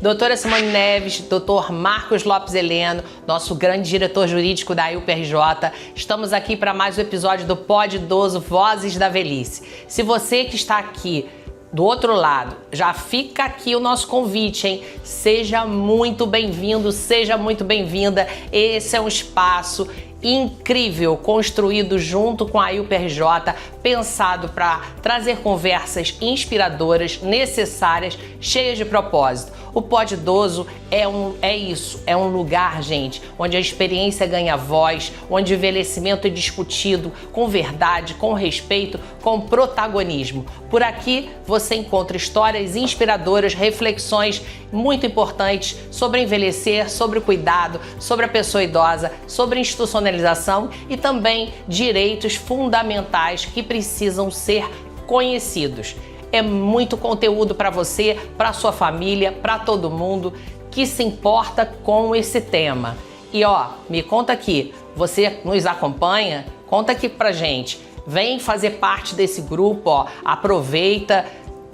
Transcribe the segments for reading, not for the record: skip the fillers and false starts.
Doutora Simone Neves, doutor Marcos Lopes Heleno, nosso grande diretor jurídico da UPRJ, estamos aqui para mais um episódio do Pod Idoso Vozes da Velhice. Se você que está aqui do outro lado, já fica aqui o nosso convite, hein? Seja muito bem-vindo, seja muito bem-vinda. Esse é um espaço incrível, construído junto com a UPRJ, pensado para trazer conversas inspiradoras, necessárias, cheias de propósito. O Pod Idoso é isso, é um lugar, gente, onde a experiência ganha voz, onde o envelhecimento é discutido com verdade, com respeito, com protagonismo. Por aqui você encontra histórias inspiradoras, reflexões muito importantes sobre envelhecer, sobre o cuidado, sobre a pessoa idosa, sobre institucionalização e também direitos fundamentais que precisam ser conhecidos. É muito conteúdo para você, para sua família, para todo mundo que se importa com esse tema. E me conta aqui, você nos acompanha? Conta aqui pra gente. Vem fazer parte desse grupo, aproveita,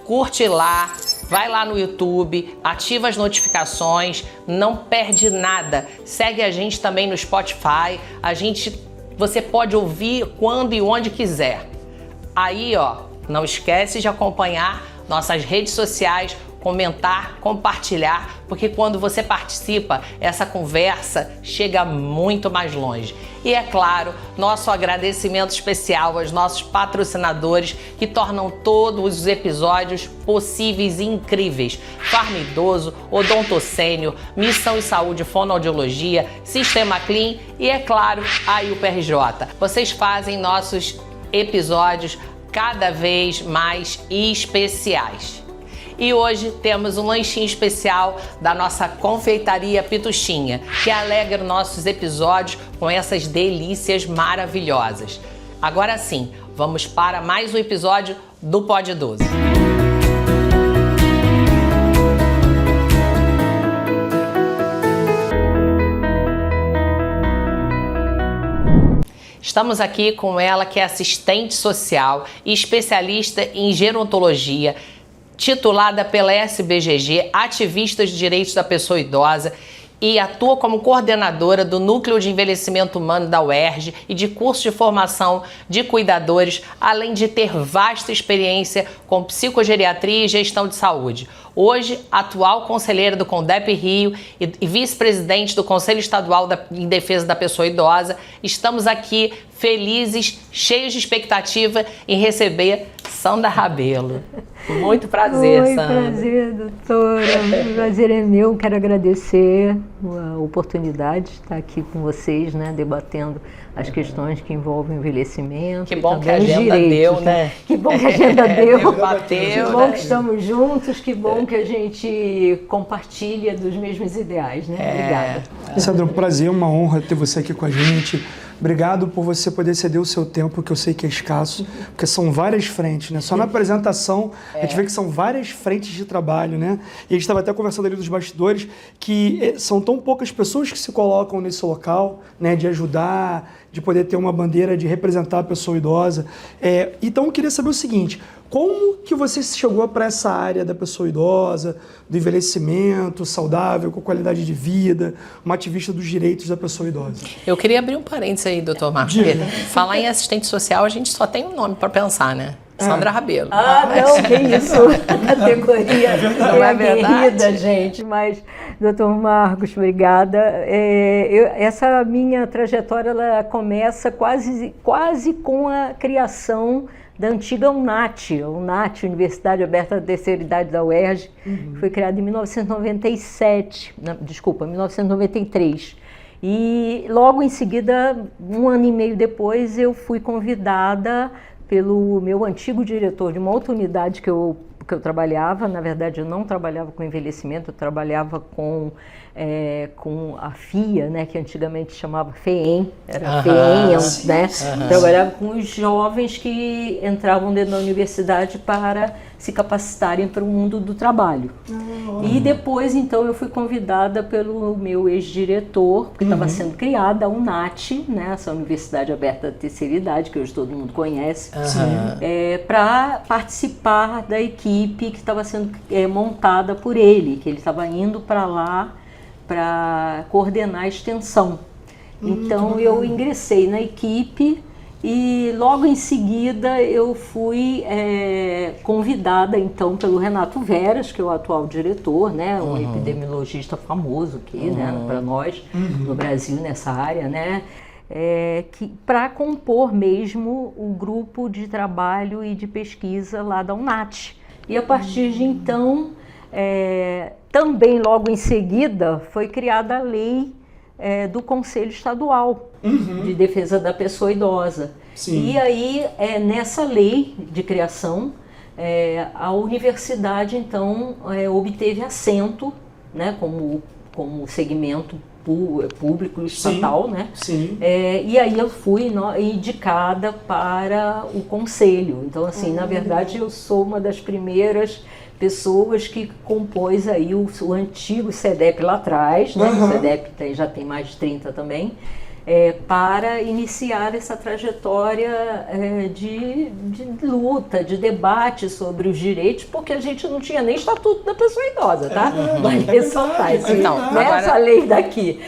curte lá, vai lá no YouTube, ativa as notificações, não perde nada. Segue a gente também no Spotify. Você pode ouvir quando e onde quiser. Aí, não esquece de acompanhar nossas redes sociais, comentar, compartilhar, porque quando você participa, essa conversa chega muito mais longe. E é claro, nosso agradecimento especial aos nossos patrocinadores que tornam todos os episódios possíveis e incríveis. Farma Idoso, Odonto Sênior, Missão e Saúde Fonoaudiologia, Sistema Clean e, é claro, a UPRJ. Vocês fazem nossos episódios cada vez mais especiais. E hoje temos um lanchinho especial da nossa confeitaria Pituchinha, que alegra nossos episódios com essas delícias maravilhosas. Agora sim, vamos para mais um episódio do Pod Idoso. Estamos aqui com ela, que é assistente social e especialista em gerontologia, titulada pela SBGG, ativista de direitos da pessoa idosa, e atua como coordenadora do Núcleo de Envelhecimento Humano da UERJ e de curso de formação de cuidadores, além de ter vasta experiência com psicogeriatria e gestão de saúde. Hoje, atual conselheira do CONDEP Rio e vice-presidente do Conselho Estadual em Defesa da Pessoa Idosa, estamos aqui felizes, cheios de expectativa em receber Sandra Rabelo. Muito prazer, Sandra. Prazer, doutora. O prazer é meu. Quero agradecer a oportunidade de estar aqui com vocês, né, debatendo as questões que envolvem o envelhecimento. Que bom que a agenda deu, né? Que bom que a agenda deu. Bateu, que bom que estamos juntos, que bom que a gente compartilha dos mesmos ideais, né? Obrigada. Sandra, um prazer, uma honra ter você aqui com a gente. Obrigado por você poder ceder o seu tempo, que eu sei que é escasso, porque são várias frentes, né? Só na apresentação a gente vê que são várias frentes de trabalho, né? E a gente estava até conversando ali dos bastidores que são tão poucas pessoas que se colocam nesse local, né? De ajudar, de poder ter uma bandeira, de representar a pessoa idosa. Então eu queria saber o seguinte: como que você chegou para essa área da pessoa idosa, do envelhecimento saudável, com qualidade de vida, uma ativista dos direitos da pessoa idosa? Eu queria abrir um parênteses aí, doutor Marcos. Falar em assistente social, a gente só tem um nome para pensar, né? Sandra Rabelo. Não, que isso. Categoria não é verdade, gente. Mas, doutor Marcos, obrigada. Essa minha trajetória, ela começa quase com a criação da antiga UNAT, Universidade Aberta da Terceira Idade da UERJ, que foi criada em 1993. E logo em seguida, um ano e meio depois, eu fui convidada pelo meu antigo diretor de uma outra unidade que eu trabalhava. Na verdade, eu não trabalhava com envelhecimento, eu trabalhava com a FIA, né, que antigamente chamava FEEM, era FEEM, né? Trabalhava com os jovens que entravam dentro da universidade para se capacitarem para o mundo do trabalho. E depois, então, eu fui convidada pelo meu ex-diretor, porque estava sendo criada a UNAT, né, essa Universidade Aberta da Terceira Idade, que hoje todo mundo conhece, para participar da equipe que estava sendo montada por ele, que ele estava indo para lá para coordenar a extensão. Então, eu ingressei na equipe e logo em seguida eu fui convidada então pelo Renato Veras, que é o atual diretor, né, um epidemiologista famoso aqui, né, para nós no Brasil nessa área, né, para compor mesmo o grupo de trabalho e de pesquisa lá da UNAT. E a partir de então, também logo em seguida foi criada a lei do Conselho Estadual de Defesa da Pessoa Idosa. Sim. E aí, nessa lei de criação, a universidade, então, obteve assento, né, como segmento público estatal, né? Sim. E aí eu fui indicada para o conselho. Então, assim, na verdade, eu sou uma das primeiras pessoas que compôs aí o antigo CEDEP lá atrás, né? O CEDEP já tem mais de 30 também, para iniciar essa trajetória de luta, de debate sobre os direitos, porque a gente não tinha nem estatuto da pessoa idosa, tá? Vale ressaltar isso. Então, essa lei daqui.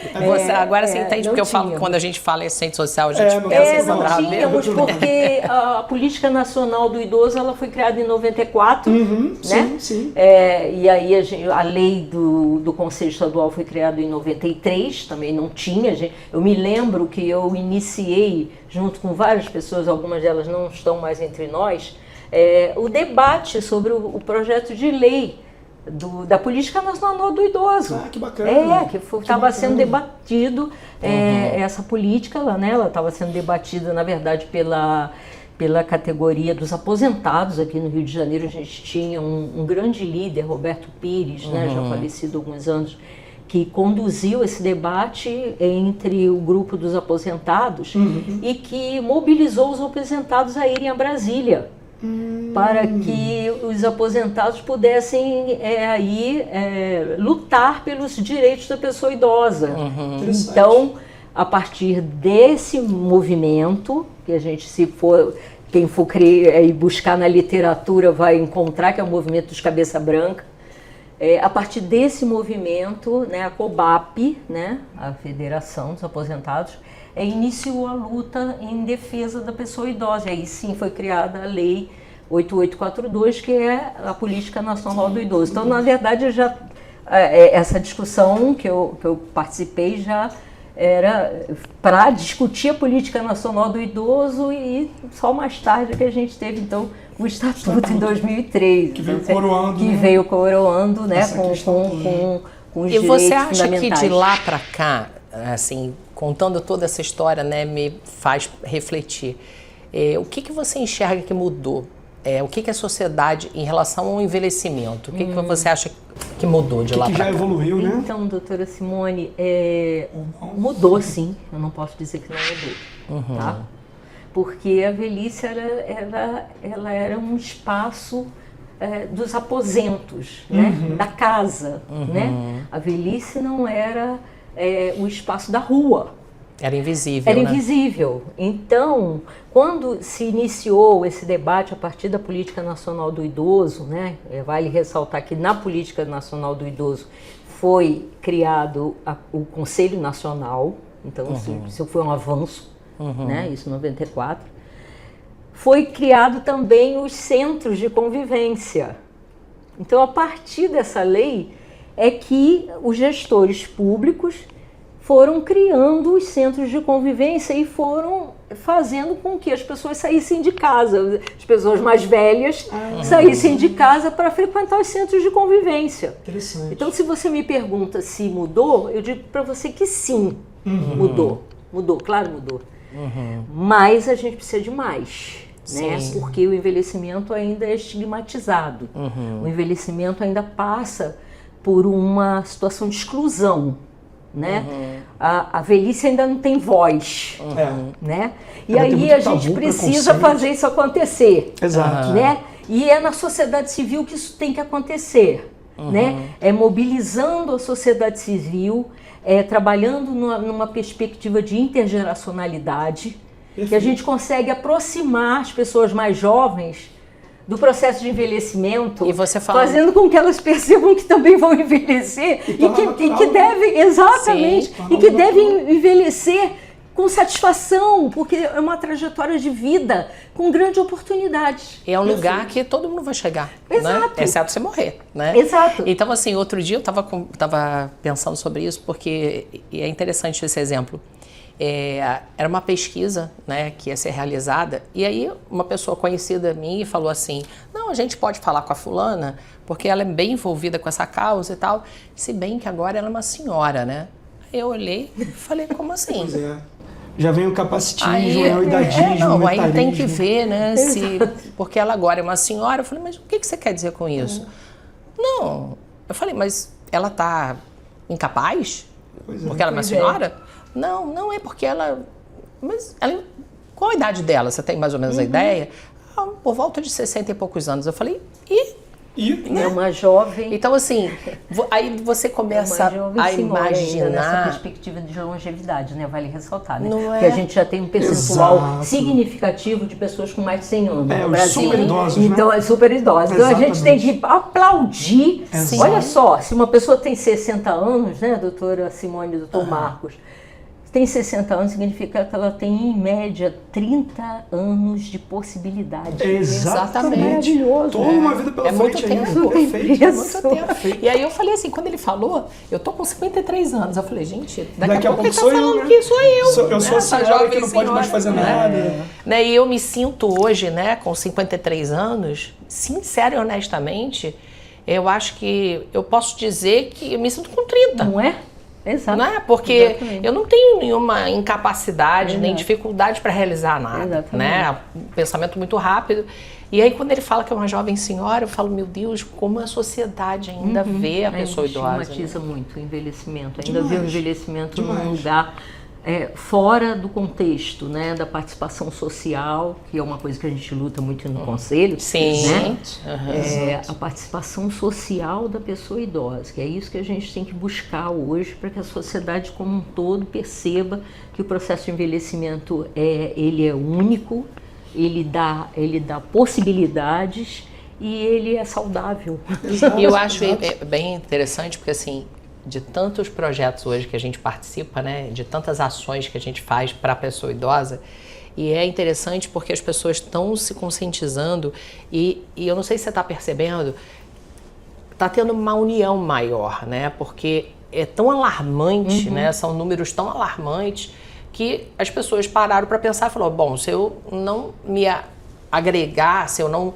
Agora você entende porque eu falo, quando a gente fala em assistente social, a gente pensa não tínhamos, porque a Política Nacional do Idoso ela foi criada em 94, né? Sim. E aí a lei do Conselho Estadual foi criada em 93, também não tinha. Eu me lembro que eu iniciei, junto com várias pessoas, algumas delas não estão mais entre nós, o debate sobre o projeto de lei da Política Nacional do Idoso. Ah, que bacana. Que estava sendo debatido, essa política, ela estava sendo debatida, na verdade, pela categoria dos aposentados. Aqui no Rio de Janeiro a gente tinha um grande líder, Roberto Pires, né, já falecido há alguns anos, que conduziu esse debate entre o grupo dos aposentados e que mobilizou os aposentados a irem a Brasília para que os aposentados pudessem lutar pelos direitos da pessoa idosa. Então, a partir desse movimento, que a gente, quem for buscar na literatura vai encontrar que é o movimento dos Cabeça Branca, a partir desse movimento, né, a COBAP, né, a Federação dos Aposentados, iniciou a luta em defesa da pessoa idosa. E aí sim foi criada a Lei 8842, que é a Política Nacional do Idoso. Então, na verdade, essa discussão que eu participei já era para discutir a Política Nacional do Idoso, e só mais tarde que a gente teve, então, o Estatuto em 2003. Que veio coroando. Que veio coroando, né, com os direitos fundamentais. E você acha que de lá para cá, assim, contando toda essa história, né, me faz refletir, o que você enxerga que mudou? O que a sociedade, em relação ao envelhecimento, o que você acha que mudou de lá para cá? Que já evoluiu, né? Então, doutora Simone, mudou sim, eu não posso dizer que não mudou, tá? Porque a velhice ela era um espaço dos aposentos, né? Da casa, né? A velhice não era o espaço da rua. Era invisível, Era invisível. Então, quando se iniciou esse debate a partir da Política Nacional do Idoso, né, vale ressaltar que na Política Nacional do Idoso foi criado o Conselho Nacional, então isso foi um avanço, né, isso em 94. Foi criado também os centros de convivência. Então, a partir dessa lei é que os gestores públicos foram criando os centros de convivência e foram fazendo com que as pessoas saíssem de casa, as pessoas mais velhas saíssem de casa para frequentar os centros de convivência. Interessante. Então, se você me pergunta se mudou, eu digo para você que sim, mudou. Mudou, claro, mudou. Mas a gente precisa de mais, né? Porque o envelhecimento ainda é estigmatizado. O envelhecimento ainda passa por uma situação de exclusão, né? A velhice ainda não tem voz, né? E aí a gente precisa fazer isso acontecer. Exato. Né? E é na sociedade civil que isso tem que acontecer. né? Mobilizando a sociedade civil, trabalhando numa perspectiva de intergeracionalidade, que a gente consegue aproximar as pessoas mais jovens do processo de envelhecimento, e você fala... fazendo com que elas percebam que também vão envelhecer e que devem, exatamente, Sim, e que devem envelhecer com satisfação, porque é uma trajetória de vida com grandes oportunidades. É um lugar que todo mundo vai chegar, Exato. Né? Exceto você morrer, né? Exato. Então, assim, outro dia eu estava pensando sobre isso, porque é interessante esse exemplo. Era uma pesquisa, né, que ia ser realizada, e aí uma pessoa conhecida minha falou assim, não, a gente pode falar com a fulana, porque ela é bem envolvida com essa causa e tal, se bem que agora ela é uma senhora, né? Aí eu olhei e falei, como assim? Pois é. Já vem o capacitismo, o idadismo, não, o aí tem que etarismo. ver, né, porque ela agora é uma senhora. Eu falei, mas o que você quer dizer com isso? Não, eu falei, mas ela tá incapaz? Porque ela é uma senhora? Não é porque ela... Mas ela... Qual a idade dela? Você tem mais ou menos a ideia? Por volta de 60 e poucos anos. Eu falei, É uma jovem... Então, assim, aí você começa a imaginar... Nessa perspectiva de longevidade, né? Vale ressaltar, né? Não Porque a gente já tem um percentual Exato. significativo de pessoas com mais de 100 anos no os Brasil. super idosos, então, né? super idosos. Então, a gente tem que aplaudir. Exato. Olha só, se uma pessoa tem 60 anos, né, doutora Simone e doutor Marcos, tem 60 anos, significa que ela tem, em média, 30 anos de possibilidade. Exatamente. Maravilhoso. Toda uma vida pela muito frente ainda. tempo. Perfeito. É muito tempo. E aí eu falei assim, quando ele falou, eu tô com 53 anos. Eu falei, gente, daqui a pouco ele tá sou eu, falando né? que sou eu. Eu sou a senhora que não pode mais fazer nada. Né? E eu me sinto hoje, né, com 53 anos, sincero e honestamente, eu acho que eu posso dizer que eu me sinto com 30. Não é? Exato. Não é? Porque Exatamente. eu não tenho nenhuma incapacidade nem dificuldade para realizar nada. Exatamente. Né? Um pensamento muito rápido. E aí, quando ele fala que é uma jovem senhora, eu falo, meu Deus, como a sociedade ainda vê a pessoa idosa. A gente estigmatiza muito o envelhecimento. Ainda Demais. vê o envelhecimento Demais. num lugar fora do contexto, né, da participação social, que é uma coisa que a gente luta muito no Conselho. Sim. Né? Uhum. A participação social da pessoa idosa, que é isso que a gente tem que buscar hoje para que a sociedade como um todo perceba que o processo de envelhecimento ele é único, ele dá possibilidades e ele é saudável. E eu acho bem interessante porque, assim, de tantos projetos hoje que a gente participa, né, de tantas ações que a gente faz para a pessoa idosa, e é interessante porque as pessoas estão se conscientizando e eu não sei se você está percebendo, está tendo uma união maior, né, porque é tão alarmante, né, são números tão alarmantes que as pessoas pararam para pensar e falaram, bom, se eu não me agregar, se eu não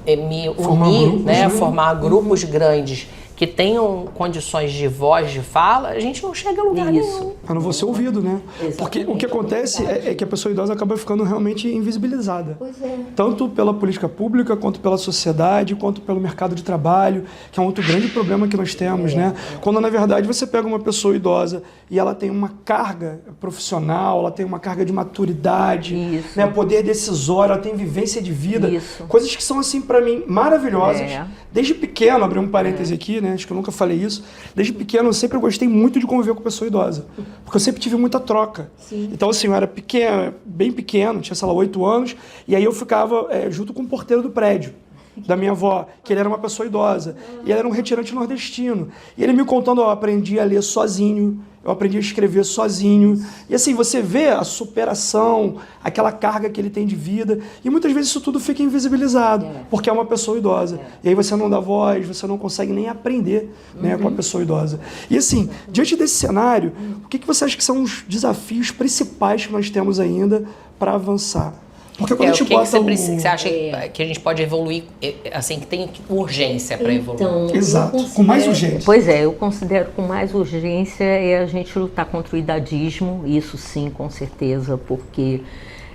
me unir, né, formar grupos grandes que tenham condições de voz, de fala, a gente não chega a lugar nenhum. Eu não vou ser ouvido, né? Exatamente. Porque o que acontece é que a pessoa idosa acaba ficando realmente invisibilizada. Pois é. Tanto pela política pública, quanto pela sociedade, quanto pelo mercado de trabalho, que é um outro grande problema que nós temos, né? Quando, na verdade, você pega uma pessoa idosa e ela tem uma carga profissional, ela tem uma carga de maturidade, né? Poder decisório, ela tem vivência de vida. Isso. Coisas que são, assim, para mim, maravilhosas. Desde pequeno, abri um parêntese aqui, né? Acho que eu nunca falei isso. Desde pequeno, eu sempre gostei muito de conviver com pessoa idosa. Porque eu sempre tive muita troca. Sim. Então, assim, eu era pequeno, bem pequeno, tinha, sei lá, 8 anos, e aí eu ficava junto com o porteiro do prédio da minha avó, que ele era uma pessoa idosa. E ele era um retirante nordestino. E ele me contando, eu aprendi a ler sozinho, eu aprendi a escrever sozinho. E assim, você vê a superação, aquela carga que ele tem de vida, e muitas vezes isso tudo fica invisibilizado, porque é uma pessoa idosa. E aí você não dá voz, você não consegue nem aprender, né, com a pessoa idosa. E assim, diante desse cenário, o que você acha que são os desafios principais que nós temos ainda para avançar? Porque quando a gente bota você acha que a gente pode evoluir, assim, que tem urgência para evoluir? Então, exato, com mais urgência. Pois é, eu considero com mais urgência a gente lutar contra o idadismo, isso sim, com certeza, porque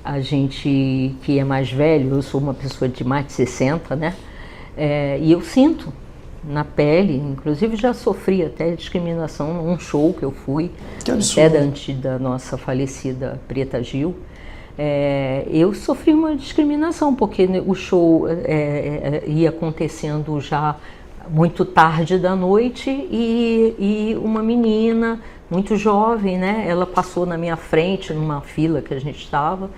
a gente que é mais velho, eu sou uma pessoa de mais de 60, né? E eu sinto na pele, inclusive já sofri até discriminação num show que eu fui, até antes da nossa falecida Preta Gil. Eu sofri uma discriminação, porque o show ia acontecendo já muito tarde da noite, e uma menina muito jovem, né? Ela passou na minha frente, numa fila que a gente estava,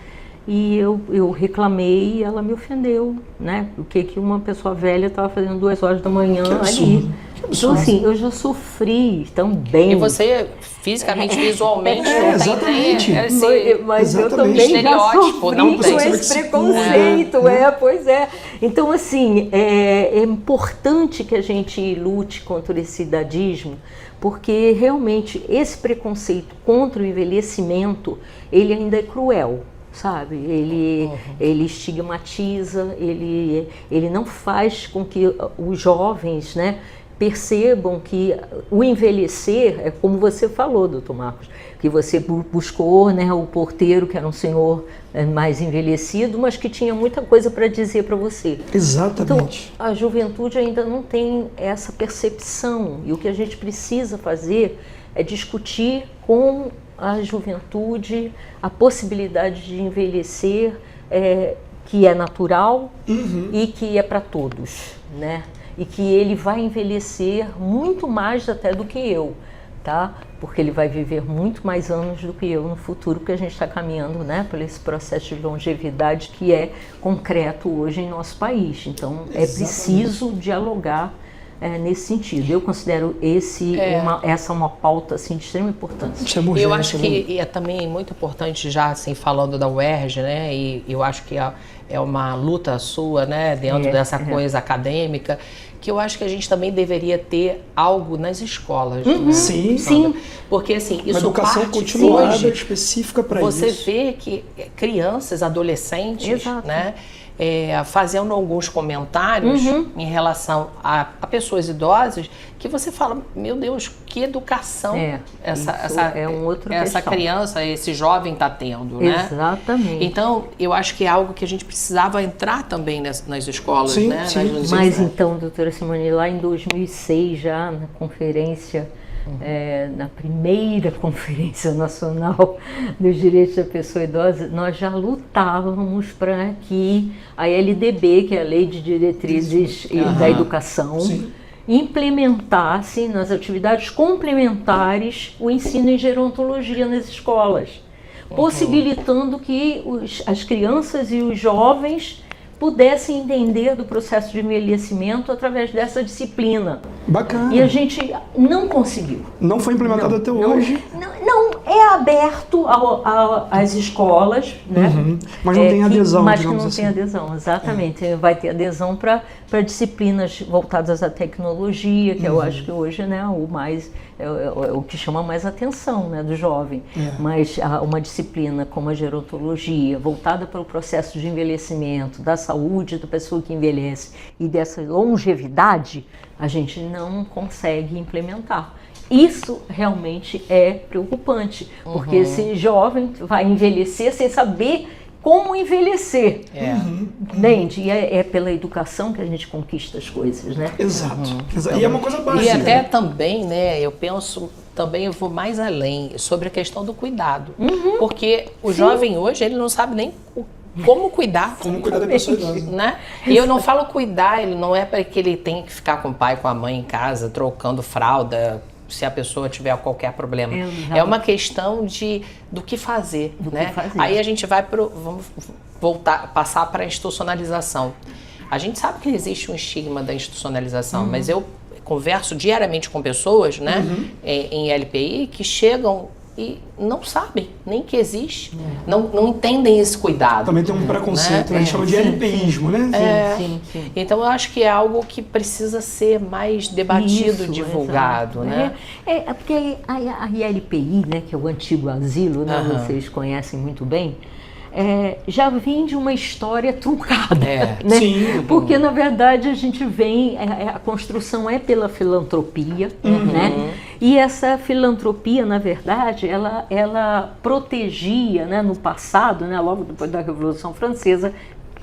e eu reclamei e ela me ofendeu, né? O que uma pessoa velha estava fazendo 2 horas da manhã ali. Então, assim, eu já sofri também. E você, fisicamente, visualmente, não tem exatamente. Mas eu Exatamente. também já sofri não com tem. esse preconceito, pois é. Então, assim, é importante que a gente lute contra esse idadismo, porque realmente esse preconceito contra o envelhecimento, ele ainda é cruel. Sabe, ele estigmatiza, ele não faz com que os jovens, né, percebam que o envelhecer é como você falou, doutor Marcos, que você buscou, né, o porteiro, que era um senhor mais envelhecido, mas que tinha muita coisa para dizer para você. Exatamente. Então, a juventude ainda não tem essa percepção, e o que a gente precisa fazer é discutir com a juventude a possibilidade de envelhecer, que é natural e que é para todos, né? E que ele vai envelhecer muito mais até do que eu, tá? Porque ele vai viver muito mais anos do que eu no futuro, porque a gente está caminhando, né, por esse processo de longevidade que é concreto hoje em nosso país. Então, é preciso dialogar nesse sentido. Eu considero essa uma pauta assim, de extrema importância. Eu acho que é também muito importante, já assim, falando da UERJ, né, e eu acho que é uma luta sua, né, dentro dessa coisa acadêmica, que eu acho que a gente também deveria ter algo nas escolas. Né? Sim. Porque assim, isso uma educação continuada específica para isso. Você vê que crianças, adolescentes, né, fazendo alguns comentários em relação a pessoas idosas, que você fala, meu Deus, que educação essa criança, esse jovem está tendo, né? Exatamente. Então, eu acho que é algo que a gente precisava entrar também nas escolas, né? Mas então, doutora Simone, lá em 2006, já na conferência, na primeira Conferência Nacional dos Direitos da Pessoa Idosa, nós já lutávamos para que a LDB, que é a Lei de Diretrizes da Educação, implementasse nas atividades complementares o ensino em gerontologia nas escolas, possibilitando que as crianças e os jovens pudessem entender do processo de envelhecimento através dessa disciplina. Bacana. E a gente não conseguiu. Não foi implementado até hoje? Não, é aberto às escolas, né? Mas não tem adesão, mas que não assim. tem adesão, exatamente. Vai ter adesão para disciplinas voltadas à tecnologia, que eu acho que hoje, né, o que chama mais atenção, né, do jovem. Mas uma disciplina como a gerontologia, voltada para o processo de envelhecimento, da saúde da pessoa que envelhece e dessa longevidade, a gente não consegue implementar. Isso realmente é preocupante, porque esse jovem vai envelhecer sem saber como envelhecer. Entende? E é pela educação que a gente conquista as coisas, né? Exato. E é uma coisa básica. E até também, né, eu penso, também eu vou mais além, sobre a questão do cuidado. Porque o jovem hoje, ele não sabe nem como cuidar. Como cuidar da pessoa idosa. Né? E eu não falo cuidar, ele não é para que ele tenha que ficar com o pai, com a mãe em casa, trocando fralda, se a pessoa tiver qualquer problema. É uma questão do que fazer, né? Aí a gente vamos passar para a institucionalização. A gente sabe que existe um estigma da institucionalização, mas eu converso diariamente com pessoas, né, em LPI, que chegam e não sabem nem que existe, não entendem esse cuidado. Também tem um preconceito, né? A gente chama de LPIsmo, né? Sim. Então eu acho que é algo que precisa ser mais debatido, divulgado, né? Porque a ILPI, né, que é o antigo asilo, né, vocês conhecem muito bem, já vem de uma história truncada, né? Sim. Porque na verdade a gente vem, a construção é pela filantropia, né? E essa filantropia, na verdade, ela protegia, né, no passado, né, logo depois da Revolução Francesa,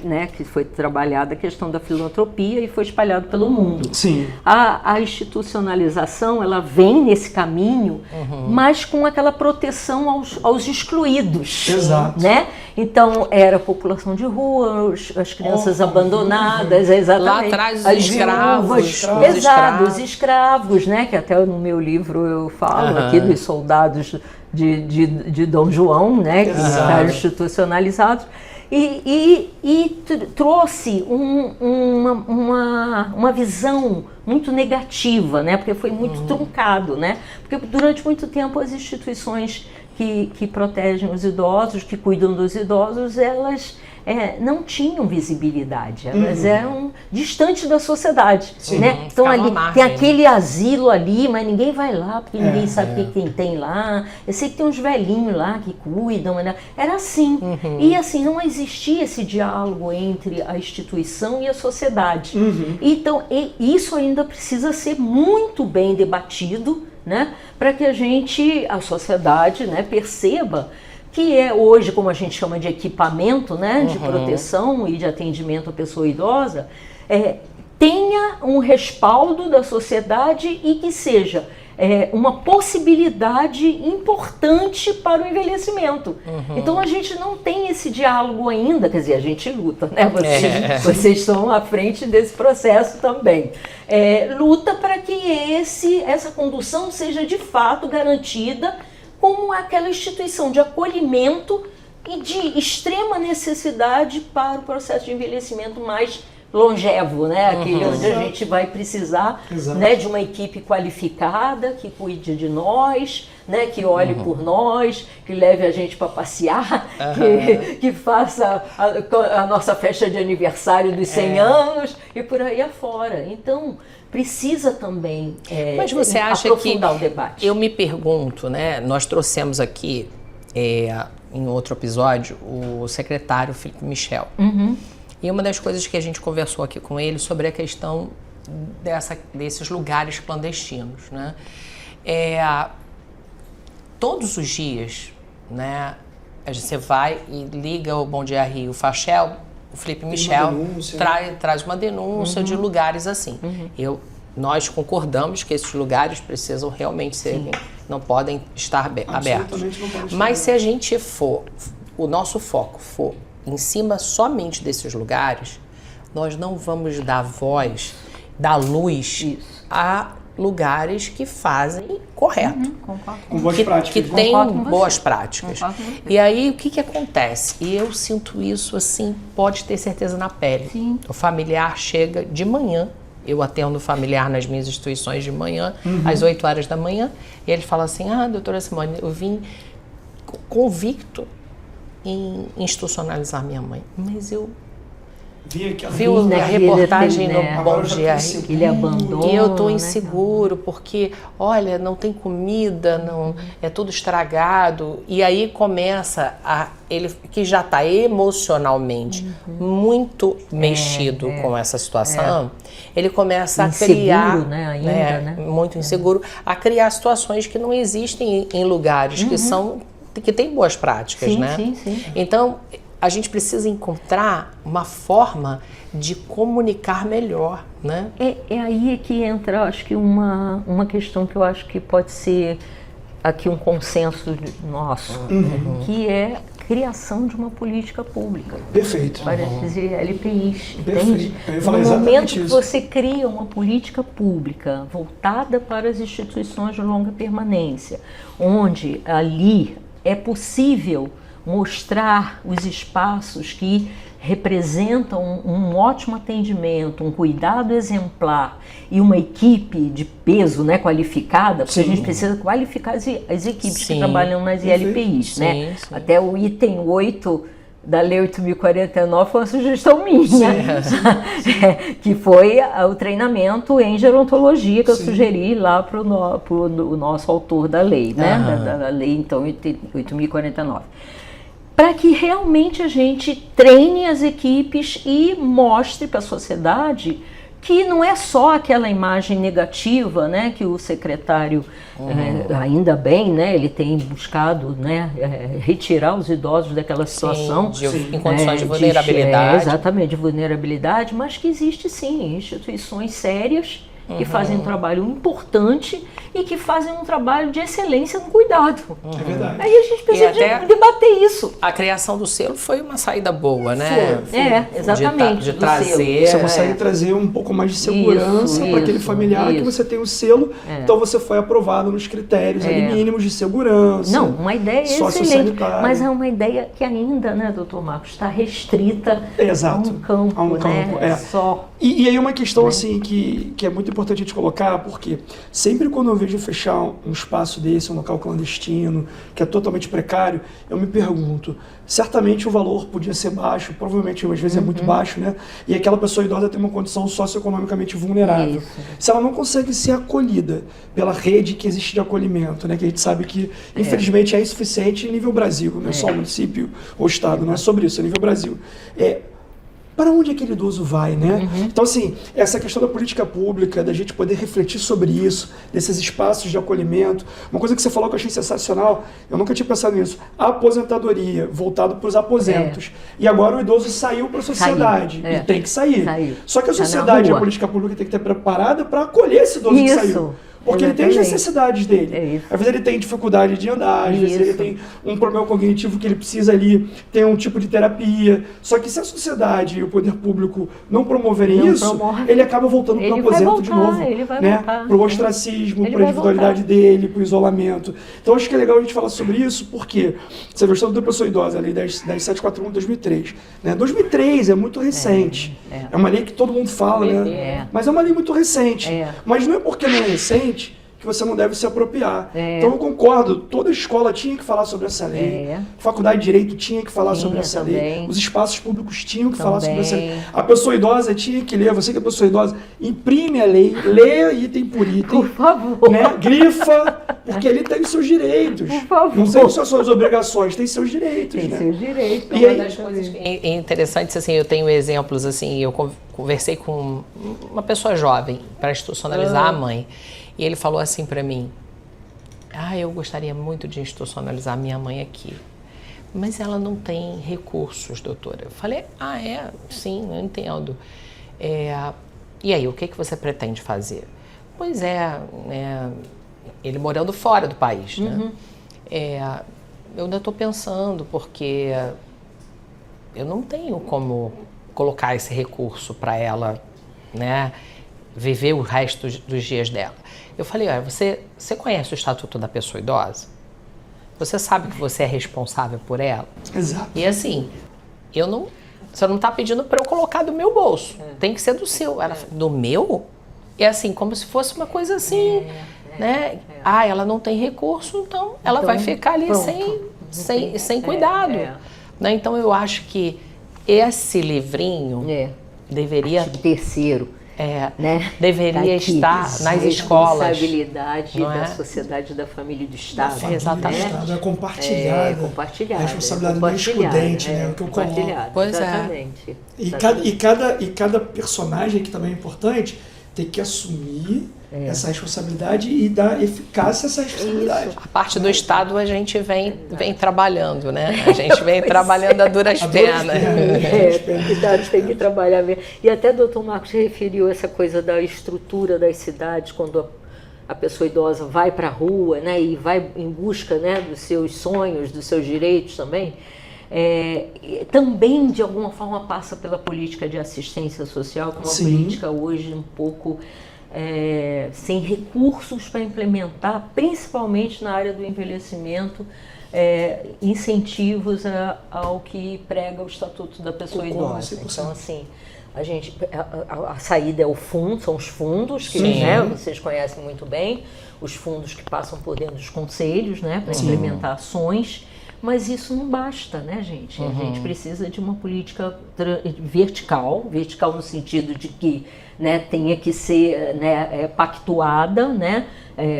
né, que foi trabalhada a questão da filantropia e foi espalhado pelo mundo. Sim. A institucionalização, ela vem nesse caminho, mas com aquela proteção aos excluídos. Exato. Né? Então, era a população de rua, as crianças abandonadas, exatamente. Lá atrás, os as escravos. viúvas, exato, os escravos, né? Que até no meu livro eu falo aqui dos soldados de Dom João, né? Que ficaram institucionalizados. E trouxe uma visão muito negativa, né? Porque foi muito truncado, né? Porque durante muito tempo as instituições que protegem os idosos, que cuidam dos idosos, elas não tinham visibilidade, elas eram distantes da sociedade. Né? Então ali tem aquele asilo ali, mas ninguém vai lá, porque ninguém sabe o que tem lá. Eu sei que tem uns velhinhos lá que cuidam, né? Era assim. E assim, não existia esse diálogo entre a instituição e a sociedade. Então, isso ainda precisa ser muito bem debatido, né? Para que a sociedade, né, perceba que hoje, como a gente chama de equipamento, né, de proteção e de atendimento à pessoa idosa, tenha um respaldo da sociedade e que seja uma possibilidade importante para o envelhecimento. Então a gente não tem esse diálogo ainda, quer dizer, a gente luta, né? Vocês estão à frente desse processo também. Luta para que essa condução seja de fato garantida como aquela instituição de acolhimento e de extrema necessidade para o processo de envelhecimento mais longevo, né? Aquele onde a gente vai precisar, né, de uma equipe qualificada que cuide de nós, né, que olhe por nós, que leve a gente para passear, que faça a nossa festa de aniversário dos 100 anos e por aí afora. Então, precisa também Mas você acha aprofundar o debate. Eu me pergunto, né? Nós trouxemos aqui, em outro episódio, o secretário Felipe Michel. E uma das coisas que a gente conversou aqui com ele sobre a questão desses lugares clandestinos, né? Todos os dias, né? Você vai e liga o Bom Dia Rio Fachel, o Felipe Michel traz uma denúncia de lugares assim. Nós concordamos que esses lugares precisam realmente ser, não podem estar abertos. Mas se a gente o nosso foco for em cima somente desses lugares, nós não vamos dar voz, dar luz a lugares que fazem correto. Com boas práticas. Que tem boas práticas. E aí, o que acontece? E eu sinto isso, assim, pode ter certeza na pele. O familiar chega de manhã, eu atendo familiar nas minhas instituições de manhã, às 8 horas da manhã, e ele fala assim, doutora Simone, eu vim convicto em institucionalizar minha mãe, mas eu vi a reportagem no Bom Dia Rio, ele abandona, e eu estou inseguro, porque, olha, não tem comida, é tudo estragado, e aí começa ele que já está emocionalmente muito mexido com essa situação, ele começa inseguro, a criar, né, ainda, muito inseguro, a criar situações que não existem em lugares que tem boas práticas, né? Sim. Então, a gente precisa encontrar uma forma de comunicar melhor, né? É aí que entra, acho que uma questão que eu acho que pode ser aqui um consenso nosso, que é a criação de uma política pública. Perfeito. Para dizer LPIs, Perfeito. entende? No momento que você cria uma política pública voltada para as instituições de longa permanência, onde ali é possível mostrar os espaços que representam um ótimo atendimento, um cuidado exemplar e uma equipe de peso, né, qualificada, porque a gente precisa qualificar as equipes que trabalham nas ILPIs, né? Até o item 8 da Lei 8.049 foi uma sugestão minha, que foi o treinamento em gerontologia que eu sugeri lá para o nosso autor da lei, né? Da lei, então, 8.049. Para que realmente a gente treine as equipes e mostre para a sociedade que não é só aquela imagem negativa, né, que o secretário, ainda bem, né, ele tem buscado, né, retirar os idosos daquela situação. Em condições de vulnerabilidade. Exatamente, de vulnerabilidade, mas que existe sim instituições sérias que fazem um trabalho importante e que fazem um trabalho de excelência no cuidado. É verdade. Aí a gente precisa debater isso. A criação do selo foi uma saída boa, né? Exatamente. De trazer. Você consegue trazer um pouco mais de segurança para aquele familiar que você tem o selo, então você foi aprovado nos critérios ali mínimos de segurança. Não, uma ideia excelente, sociosanitária. mas é uma ideia que ainda, né, doutor Marcos, está restrita a um campo, né? Só. E aí uma questão assim que é muito importante a gente colocar, porque sempre quando eu vejo fechar um espaço desse, um local clandestino, que é totalmente precário, eu me pergunto, certamente o valor podia ser baixo, provavelmente às vezes é muito baixo, né? E aquela pessoa idosa tem uma condição socioeconomicamente vulnerável. Isso. Se ela não consegue ser acolhida pela rede que existe de acolhimento, né? Que a gente sabe que, infelizmente, é insuficiente em nível Brasil, não é só município ou estado, não é sobre isso, é nível Brasil. Para onde aquele idoso vai, né? Então, assim, essa questão da política pública, da gente poder refletir sobre isso, desses espaços de acolhimento. Uma coisa que você falou que eu achei sensacional, eu nunca tinha pensado nisso, a aposentadoria, voltado para os aposentos. E agora o idoso saiu para a sociedade, e tem que sair. Só que a sociedade e a política pública tem que estar preparada para acolher esse idoso que saiu. Porque ele tem as necessidades dele. Às vezes ele tem dificuldade de andar, às vezes ele tem um problema cognitivo que ele precisa ali ter um tipo de terapia. Só que se a sociedade e o poder público não promoverem isso, ele acaba voltando para o aposento de novo, né? Para o ostracismo, para a individualidade dele, para o isolamento. Então acho que é legal a gente falar sobre isso, porque essa versão da pessoa idosa, a lei 10741 de 2003. Né? 2003 é muito recente. É uma lei que todo mundo fala, né? Mas é uma lei muito recente. Mas não é porque não é recente que você não deve se apropriar. Então eu concordo, toda escola tinha que falar sobre essa lei, faculdade de Direito tinha que falar sobre essa lei, os espaços públicos tinham que falar sobre essa lei, a pessoa idosa tinha que ler, você que é pessoa idosa, imprime a lei, lê item por item, por favor, né? Grifa, porque ele tem seus direitos, por favor. Não tem só suas obrigações, tem seus direitos. Tem seus direitos. E uma das coisas interessantes, assim, eu tenho exemplos, assim, eu conversei com uma pessoa jovem para institucionalizar a mãe. E ele falou assim para mim, eu gostaria muito de institucionalizar minha mãe aqui, mas ela não tem recursos, doutora. Eu falei, sim, eu entendo. E aí, o que você pretende fazer? Pois ele morando fora do país, né? Eu ainda estou pensando, porque eu não tenho como colocar esse recurso para ela, né, viver o resto dos dias dela. Eu falei, você conhece o Estatuto da Pessoa Idosa? Você sabe que você é responsável por ela? Exato. E assim, você não está pedindo para eu colocar do meu bolso, tem que ser do seu. Ela falou, do meu? É assim, como se fosse uma coisa assim, né? Ela não tem recurso, então ela vai ficar ali sem cuidado. Né? Então eu acho que esse livrinho deveria... Terceiro. Né? Deveria estar nas escolas. Responsabilidade da sociedade, da família e do Estado. Exatamente. Do Estado é compartilhada. A responsabilidade não é excludente, né? O que eu coloco. Pois exatamente. E cada personagem, que também é importante, tem que assumir essa responsabilidade e dar eficácia a essa responsabilidade. A parte do Estado a gente vem trabalhando, né? A gente vem trabalhando a duras penas. Tem que trabalhar mesmo. E até o doutor Marcos referiu essa coisa da estrutura das cidades, quando a pessoa idosa vai para a rua, né, e vai em busca, né, dos seus sonhos, dos seus direitos também. Também, de alguma forma, passa pela política de assistência social, que é uma política hoje um pouco sem recursos para implementar, principalmente na área do envelhecimento, incentivos ao que prega o Estatuto da Pessoa Idosa. Então, assim, a saída são os fundos, que vocês conhecem muito bem, os fundos que passam por dentro dos conselhos, né, para implementar ações. Mas isso não basta, né, gente? A gente precisa de uma política vertical no sentido de que, né, tenha que ser, né, pactuada, né,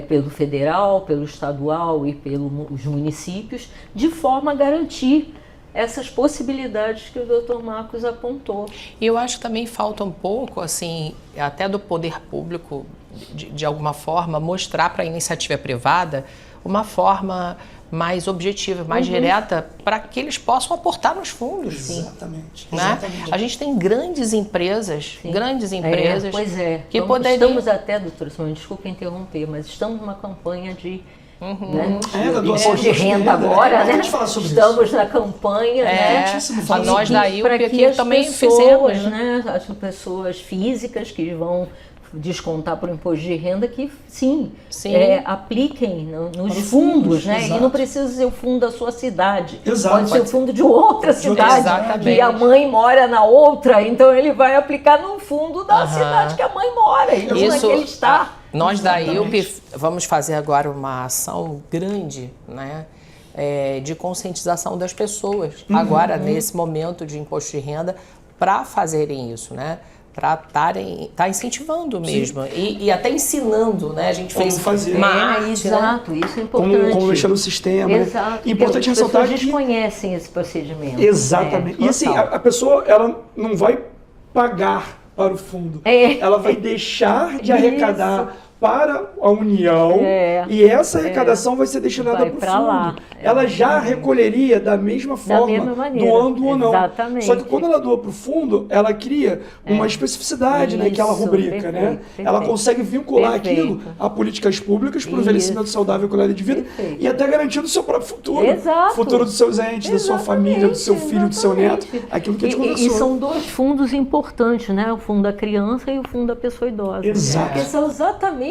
pelo federal, pelo estadual e pelos municípios, de forma a garantir essas possibilidades que o Dr. Marcos apontou. E eu acho que também falta um pouco, assim, até do poder público, de alguma forma, mostrar para a iniciativa privada uma forma mais objetiva, mais direta, para que eles possam aportar nos fundos. Exatamente. Né? Exatamente. A gente tem grandes empresas, Pois é. que Então, poderiam... estamos até, doutora Simone, desculpa interromper, mas estamos numa campanha de né? Da doação de renda agora, né? Falar sobre Estamos na campanha, né? A nós da IUP para que aqui as também pessoas, fizemos, né? As pessoas físicas que vão descontar para o imposto de renda que sim. Apliquem nos fundos, né? Exato. E não precisa ser o fundo da sua cidade. Exato. Pode ser o fundo de outra cidade. Exatamente. E a mãe mora na outra, então ele vai aplicar no fundo da cidade que a mãe mora, e não naquele está. Nós da IUP vamos fazer agora uma ação grande, né? De conscientização das pessoas, agora nesse momento de imposto de renda, para fazerem isso, né? Para tá incentivando mesmo e até ensinando, né? A gente fez uma arte, exato, né? isso é importante. Como mexer no sistema. Exato. Né? Importante ressaltar que... As pessoas desconhecem esse procedimento. Exatamente. E assim, a pessoa, ela não vai pagar para o fundo. Ela vai deixar de arrecadar para a União e essa arrecadação vai ser destinada para o fundo. Lá. Ela já recolheria da mesma forma, doando ou não. Exatamente. Só que quando ela doa para o fundo, ela cria uma especificidade naquela rubrica. Né? Ela consegue vincular aquilo a políticas públicas para o envelhecimento saudável e qualidade de vida e até garantindo o seu próprio futuro. Exato. Futuro dos seus entes, da sua família, do seu filho, do seu neto. Aquilo que a gente conversou. E são dois fundos importantes, né? O fundo da criança e o fundo da pessoa idosa. Exato. Porque são exatamente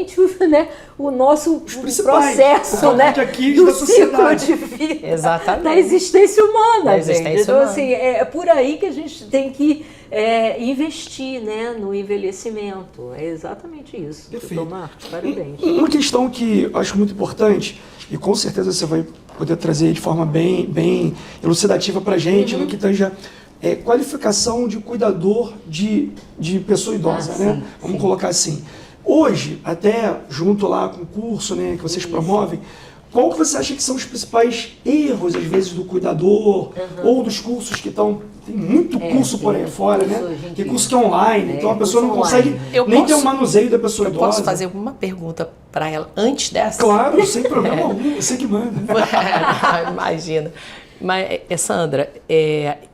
né, o nosso processo, né, aqui do da ciclo de vida, da existência humana. Então, assim, é por aí que a gente tem que investir, né, no envelhecimento. É exatamente isso. Doutor Marcos, parabéns. Uma questão que eu acho muito importante, e com certeza você vai poder trazer de forma bem elucidativa para a gente, no que tange qualificação de cuidador de pessoa idosa, né? Vamos colocar assim. Hoje, até junto lá com o curso, né, que vocês promovem, qual que você acha que são os principais erros, às vezes, do cuidador ou dos cursos que estão... Tem muito curso por aí fora, né? Tem curso que é online, então a pessoa não consegue nem ter um manuseio da pessoa idosa. Eu posso fazer uma pergunta para ela antes dessa? Claro, sem problema algum, você que manda. Imagina. Mas, Sandra,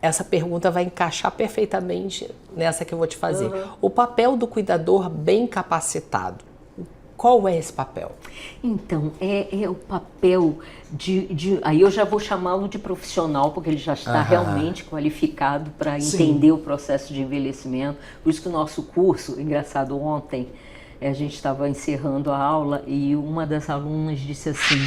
essa pergunta vai encaixar perfeitamente nessa que eu vou te fazer. O papel do cuidador bem capacitado, qual é esse papel? Então, é o papel aí eu já vou chamá-lo de profissional, porque ele já está realmente qualificado para entender o processo de envelhecimento. Por isso que o nosso curso, engraçado, ontem a gente estava encerrando a aula e uma das alunas disse assim: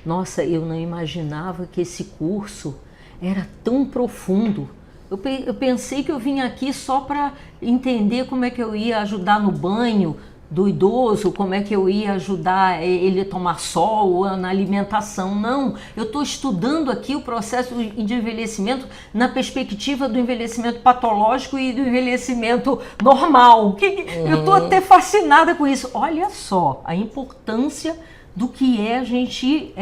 nossa, eu não imaginava que esse curso era tão profundo. Eu pensei que eu vim aqui só para entender como é que eu ia ajudar no banho do idoso, como é que eu ia ajudar ele a tomar sol ou na alimentação. Não, eu estou estudando aqui o processo de envelhecimento na perspectiva do envelhecimento patológico e do envelhecimento normal. Eu estou até fascinada com isso. Olha só a importância do que a gente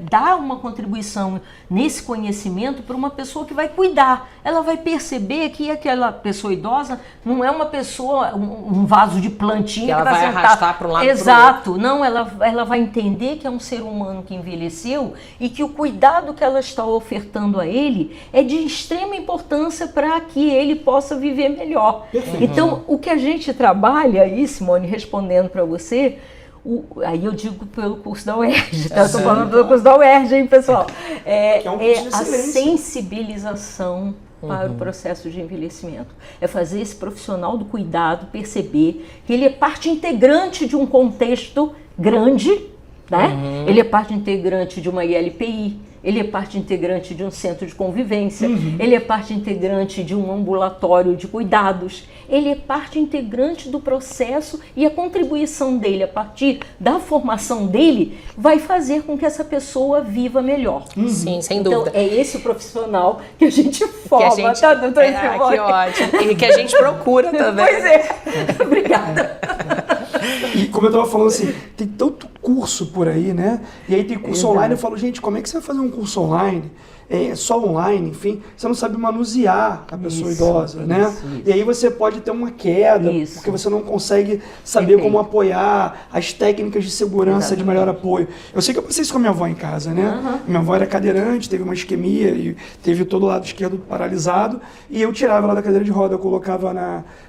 dar uma contribuição nesse conhecimento para uma pessoa que vai cuidar. Ela vai perceber que aquela pessoa idosa não é uma pessoa, um vaso de plantinha que ela vai arrastar para um lado. Exato. Não, ela vai entender que é um ser humano que envelheceu e que o cuidado que ela está ofertando a ele é de extrema importância para que ele possa viver melhor. Então, o que a gente trabalha aí, Simone, respondendo para você, aí eu digo pelo curso da UERJ, tá? Estou falando pelo curso da UERJ, hein, pessoal? É a sensibilização para o processo de envelhecimento. É fazer esse profissional do cuidado perceber que ele é parte integrante de um contexto grande, né? Ele é parte integrante de uma ILPI, ele é parte integrante de um centro de convivência, ele é parte integrante de um ambulatório de cuidados, ele é parte integrante do processo e a contribuição dele a partir da formação dele vai fazer com que essa pessoa viva melhor. Sim, sem dúvida. Então é esse o profissional que a gente forma, tá, doutora Simone? Que ótimo. E que a gente procura também. Pois é. Obrigada. E como eu estava falando assim, tem tanto curso por aí, né? E aí tem curso online, eu falo, gente, como é que você vai fazer um curso online? Só online, enfim, você não sabe manusear a pessoa idosa, né? E aí você pode ter uma queda, porque você não consegue saber como apoiar, as técnicas de segurança, de melhor apoio. Eu sei que eu passei isso com a minha avó em casa, né? Minha avó era cadeirante, teve uma isquemia e teve todo o lado esquerdo paralisado, e eu tirava ela da cadeira de roda, eu colocava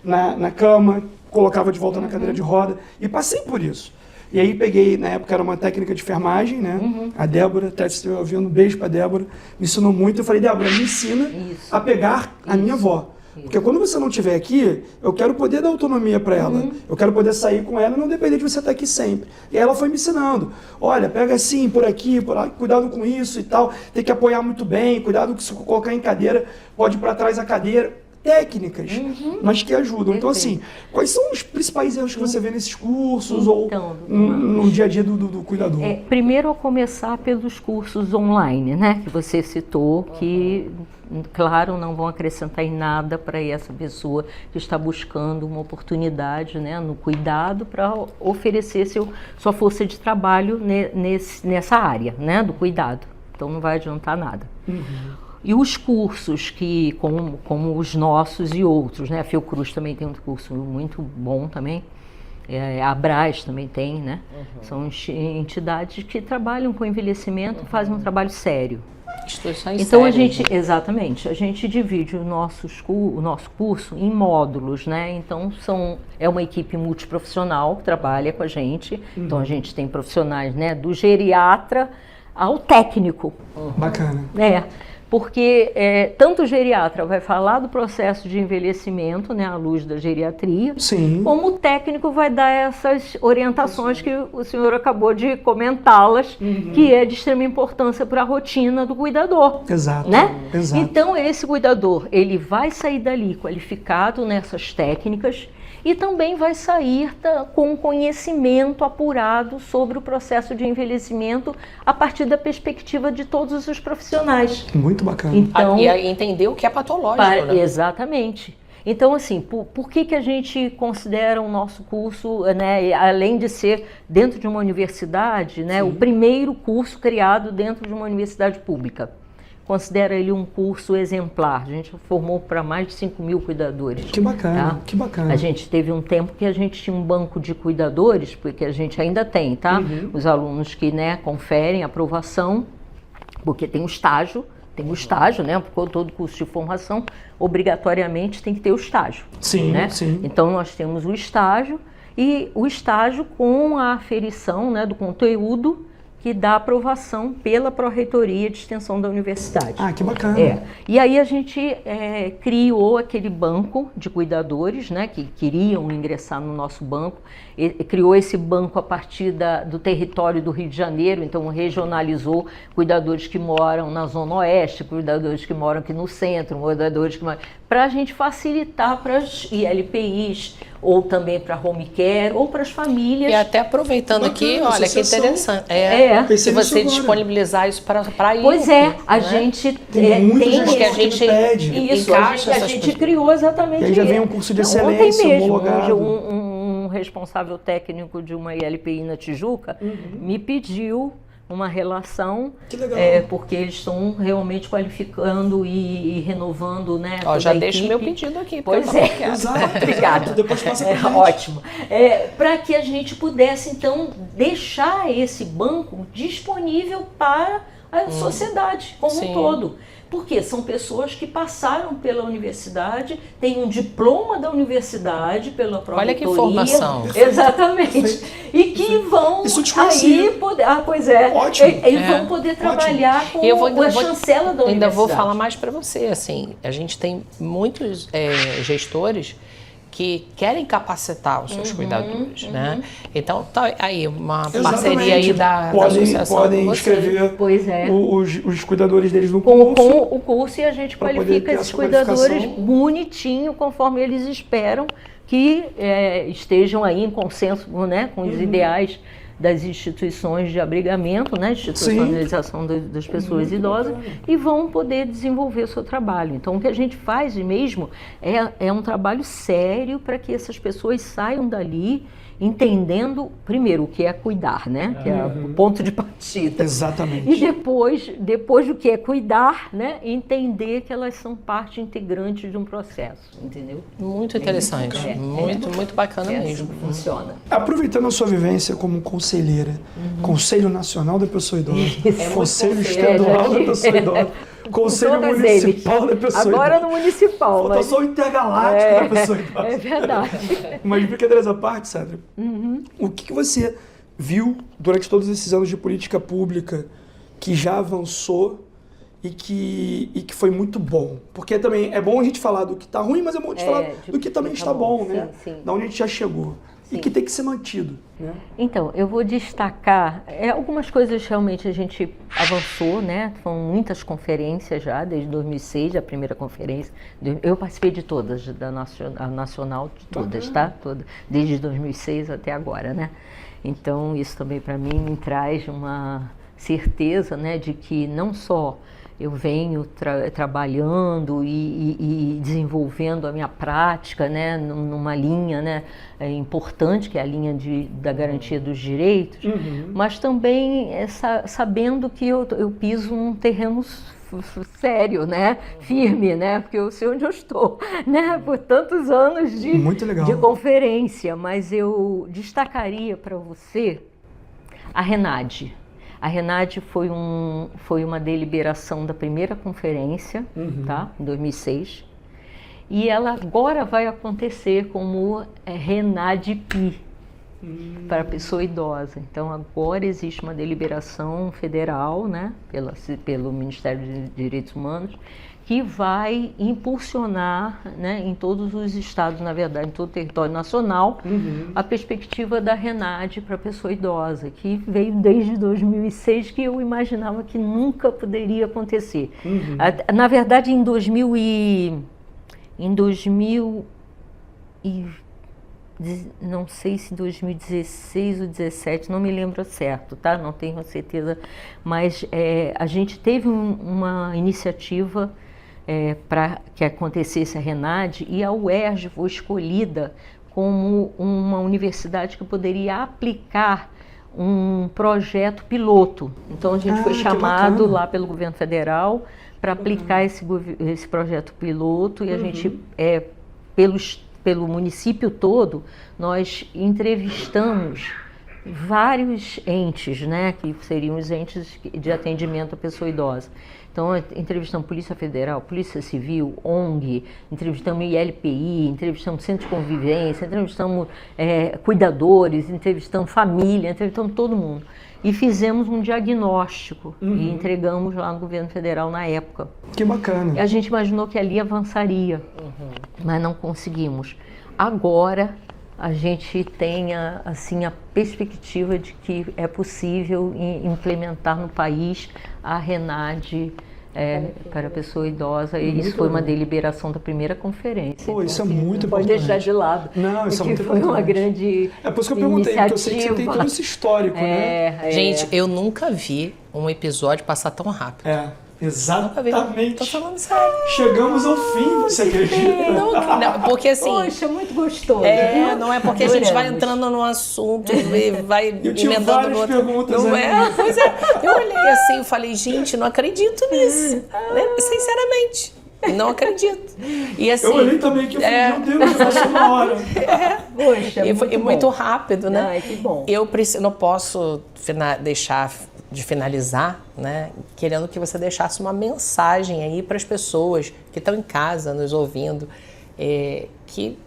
na cama, colocava de volta na cadeira de roda, e passei por isso. E aí peguei, na época era uma técnica de enfermagem, né? A Débora, até se estiver ouvindo, um beijo pra Débora, me ensinou muito. Eu falei, Débora, me ensina a pegar a minha avó. Porque quando você não estiver aqui, eu quero poder dar autonomia para ela. Eu quero poder sair com ela e não depender de você estar aqui sempre. E aí ela foi me ensinando. Olha, pega assim, por aqui, por lá, cuidado com isso e tal. Tem que apoiar muito bem, cuidado que se colocar em cadeira, pode ir para trás a cadeira. Técnicas, mas que ajudam. Então, assim, quais são os principais erros que você vê nesses cursos ou no dia a dia do cuidador? Primeiro, a começar pelos cursos online, né? Que você citou, que, claro, não vão acrescentar em nada para essa pessoa que está buscando uma oportunidade, né, no cuidado para oferecer sua força de trabalho nessa área, né, do cuidado. Então, não vai adiantar nada. E os cursos que, como os nossos e outros, né? A Fiocruz também tem um curso muito bom também, a Abras também tem, né? São entidades que trabalham com envelhecimento, fazem um trabalho sério. Instituições então sérias, exatamente, a gente divide o nosso curso em módulos, né? Então é uma equipe multiprofissional que trabalha com a gente. Então a gente tem profissionais, né, do geriatra ao técnico. Bacana. Porque tanto o geriatra vai falar do processo de envelhecimento, né, à luz da geriatria, como o técnico vai dar essas orientações que o senhor acabou de comentá-las, que é de extrema importância para a rotina do cuidador. Exato. Né? Exato. Então, esse cuidador, ele vai sair dali qualificado nessas técnicas e também vai sair com conhecimento apurado sobre o processo de envelhecimento a partir da perspectiva de todos os profissionais. Muito bacana. Então, e entender o que é patológico, né? Exatamente. Então, assim, por que a gente considera o nosso curso, né, além de ser dentro de uma universidade, né, o primeiro curso criado dentro de uma universidade pública? Considera ele um curso exemplar. A gente formou para mais de 5.000 cuidadores. Que bacana, tá? que bacana. A gente teve um tempo que a gente tinha um banco de cuidadores, porque a gente ainda tem, tá? Os alunos que, né, conferem aprovação, porque tem o estágio, né? Porque todo curso de formação, obrigatoriamente, tem que ter o estágio. Sim, né? sim. Então, nós temos o estágio, e o estágio com a aferição, né, do conteúdo que dá aprovação pela Pró-Reitoria de Extensão da Universidade. Ah, que bacana. E aí a gente criou aquele banco de cuidadores, né, que queriam ingressar no nosso banco, criou esse banco a partir do território do Rio de Janeiro, então regionalizou cuidadores que moram na Zona Oeste, cuidadores que moram aqui no centro, cuidadores que moram... para a gente facilitar para as ILPIs, ou também para home care, ou para as famílias. E até aproveitando aqui, olha que interessante. Se você disponibilizar isso para ir. Pois a gente tem que a gente pede. Isso, a gente criou exatamente isso. E aí já vem um curso de excelência, ontem mesmo, homologado. Um responsável técnico de uma ILPI na Tijuca me pediu uma relação, porque eles estão realmente qualificando e renovando, né? Já deixo o meu pedido aqui. Pois Exato. Obrigada. Depois passa pra gente. Ótimo. Para que a gente pudesse, então, deixar esse banco disponível para a sociedade como um todo. Porque são pessoas que passaram pela universidade, têm um diploma da universidade pela Pró-Reitoria. Olha que formação. Exatamente. E que vão aí poder... Ótimo. E vão poder trabalhar com a chancela da universidade. Ainda vou falar mais para você, assim, a gente tem muitos gestores que querem capacitar os seus cuidadores, né? Então, tá aí uma parceria aí da associação. Podem inscrever os cuidadores deles no curso. Com o curso, e a gente qualifica esses cuidadores bonitinho, conforme eles esperam que estejam aí em consenso, né, com os ideais das instituições de abrigamento, né, institucionalização das pessoas idosas, e vão poder desenvolver o seu trabalho. Então, o que a gente faz mesmo é um trabalho sério para que essas pessoas saiam dali entendendo primeiro o que é cuidar, né? Que é o ponto de partida. Exatamente. E depois do que é cuidar, né? Entender que elas são parte integrante de um processo, entendeu? Muito interessante, muito bacana mesmo. Assim que funciona. Aproveitando a sua vivência como conselheira, Conselho Nacional da Pessoa Idosa, Conselho Estadual da Pessoa Idosa, Conselho Municipal da Pessoa Idosa. Agora no municipal. Falta só o intergaláctico da Pessoa Idosa. É verdade. Mas brincadeiras à parte, Sandra, o que você viu durante todos esses anos de política pública que já avançou e que foi muito bom? Porque também é bom a gente falar do que está ruim, mas é bom a gente falar do que também está bom, né? Sim. Da onde a gente já chegou. Sim. E que tem que ser mantido, né? Então, eu vou destacar, algumas coisas realmente a gente avançou, né? Foram muitas conferências já, desde 2006, a primeira conferência. Eu participei de todas, da nacional, de todas, tá? Todas, desde 2006 até agora, né? Então, isso também para mim me traz uma certeza, né, de que não só eu venho trabalhando e desenvolvendo a minha prática, né, numa linha, né, importante, que é a linha da garantia dos direitos, mas também sabendo que eu piso num terreno sério, né, firme, né, porque eu sei onde eu estou, né, por tantos anos de conferência, mas eu destacaria para você a RENADE. A RENADE foi uma deliberação da primeira conferência, tá? Em 2006. E ela agora vai acontecer como RENADE-PI, para a pessoa idosa. Então, agora existe uma deliberação federal, né? Pelo Ministério dos Direitos Humanos, que vai impulsionar, né, em todos os estados, na verdade, em todo o território nacional, a perspectiva da RENADE para a pessoa idosa, que veio desde 2006, que eu imaginava que nunca poderia acontecer. Na verdade, em 2000 não sei se 2016 ou 2017, não me lembro certo, tá? Não tenho certeza, mas a gente teve uma iniciativa para que acontecesse a RENADE, e a UERJ foi escolhida como uma universidade que poderia aplicar um projeto piloto. Então a gente foi chamado lá pelo governo federal para aplicar esse projeto piloto, e a gente, pelo município todo, nós entrevistamos vários entes, né, que seriam os entes de atendimento à pessoa idosa. Então, entrevistamos Polícia Federal, Polícia Civil, ONG, entrevistamos ILPI, entrevistamos Centro de Convivência, entrevistamos cuidadores, entrevistamos família, entrevistamos todo mundo. E fizemos um diagnóstico e entregamos lá no governo federal na época. Que bacana. E a gente imaginou que ali avançaria, mas não conseguimos. Agora a gente tem a perspectiva de que é possível implementar no país a RENADE para a pessoa idosa, e isso foi uma deliberação da primeira conferência. Pô, isso é muito importante. Pode deixar de lado. Não, isso é muito importante. Foi uma grande É por isso que eu perguntei, porque eu sei que você tem todo esse histórico, né? Gente, eu nunca vi um episódio passar tão rápido. Exatamente. Tô falando sério. Chegamos ao fim, você acredita? Não, porque assim... Poxa, é muito gostoso. Não é porque a gente vai entrando num assunto e vai Eu tinha emendando várias no outro. perguntas Não aí. Pois é. Eu olhei assim e falei, gente, não acredito nisso. Sinceramente. Não acredito. E assim... Eu olhei também que eu falei, meu Deus, já passou uma hora. Poxa, e foi muito rápido, né? Ai, que bom. Eu não posso deixar de finalizar, né, querendo que você deixasse uma mensagem aí para as pessoas que estão em casa nos ouvindo, que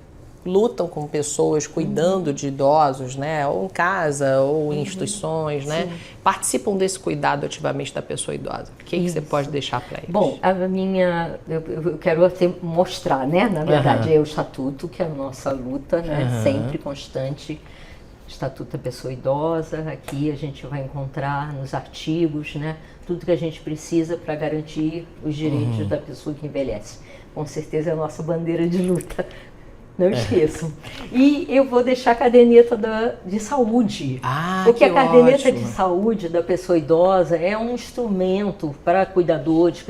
lutam com pessoas cuidando de idosos, né, ou em casa ou em instituições, né, participam desse cuidado ativamente da pessoa idosa. O que você pode deixar para eles? Bom, eu quero mostrar, né, na verdade, é o Estatuto, que é a nossa luta, né, sempre constante. Estatuto da Pessoa Idosa, aqui a gente vai encontrar nos artigos, né, tudo que a gente precisa para garantir os direitos da pessoa que envelhece. Com certeza é a nossa bandeira de luta, não esqueçam. E eu vou deixar a caderneta de saúde, porque a caderneta de saúde da pessoa idosa é um instrumento para cuidadores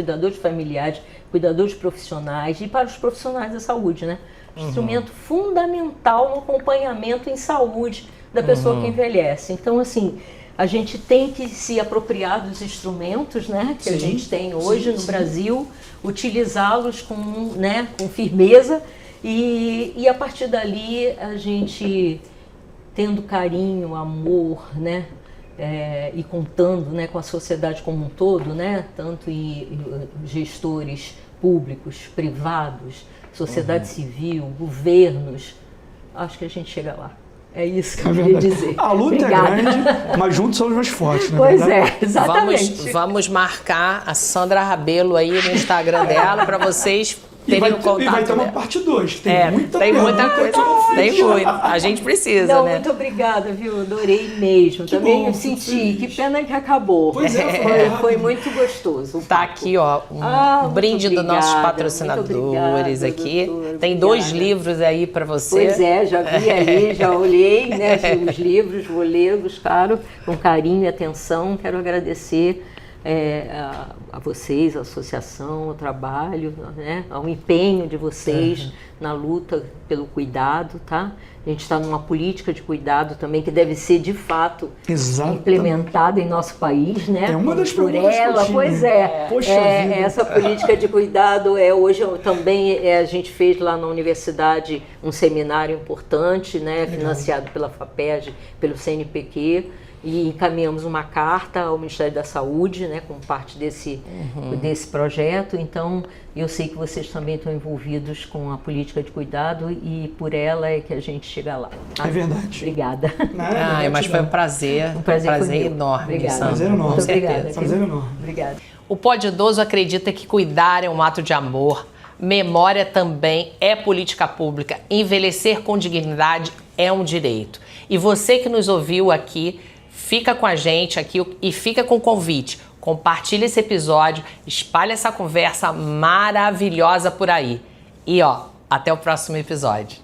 familiares, cuidadores profissionais e para os profissionais da saúde, né? instrumento fundamental no acompanhamento em saúde da pessoa que envelhece. Então, assim, a gente tem que se apropriar dos instrumentos, né, que a gente tem hoje no Brasil, utilizá-los com firmeza e a partir dali a gente, tendo carinho, amor, né, e contando, né, com a sociedade como um todo, né, tanto em gestores públicos, privados, sociedade civil, governos, acho que a gente chega lá. É isso que eu queria dizer. A luta Obrigada. é grande, mas juntos somos mais fortes, né? Pois é, exatamente. Vamos marcar a Sandra Rabelo aí no Instagram dela para vocês terem o contato. E vai ter uma dela. parte 2, que tem muita coisa. Tem muito. A gente precisa, Não, né? muito obrigada, viu? Adorei mesmo. Que Também bom, eu fico senti. feliz. Que pena que acabou. Pois é, Foi muito gostoso. o Tá papo. aqui, ó, um muito brinde dos nossos obrigada, patrocinadores muito obrigada, aqui. doutora, Tem obrigada. 2 livros aí para você. Pois é, já vi ali, já olhei, né, os livros, vou lê-los, claro, com carinho e atenção. Quero agradecer a vocês, a associação, ao trabalho, né, ao empenho de vocês na luta pelo cuidado, tá? A gente está numa política de cuidado também que deve ser, de fato, implementada em nosso país, né? É uma das por perguntas que eu ela, tinha. pois é. Poxa vida. Essa política de cuidado hoje também a gente fez lá na universidade um seminário importante, né? Financiado pela FAPERJ, pelo CNPq. E encaminhamos uma carta ao Ministério da Saúde, né, como parte desse projeto. Então, eu sei que vocês também estão envolvidos com a política de cuidado e por ela é que a gente chega lá. Tá? É verdade. Obrigada. Mas foi um prazer. Um prazer foi meu. enorme. Obrigada. Sandra. Prazer enorme. Muito obrigada. certeza. Prazer enorme. Obrigada. O Pod Idoso acredita que cuidar é um ato de amor, memória também é política pública, envelhecer com dignidade é um direito. E você que nos ouviu aqui, fica com a gente aqui e fica com o convite. Compartilha esse episódio, espalha essa conversa maravilhosa por aí. E até o próximo episódio.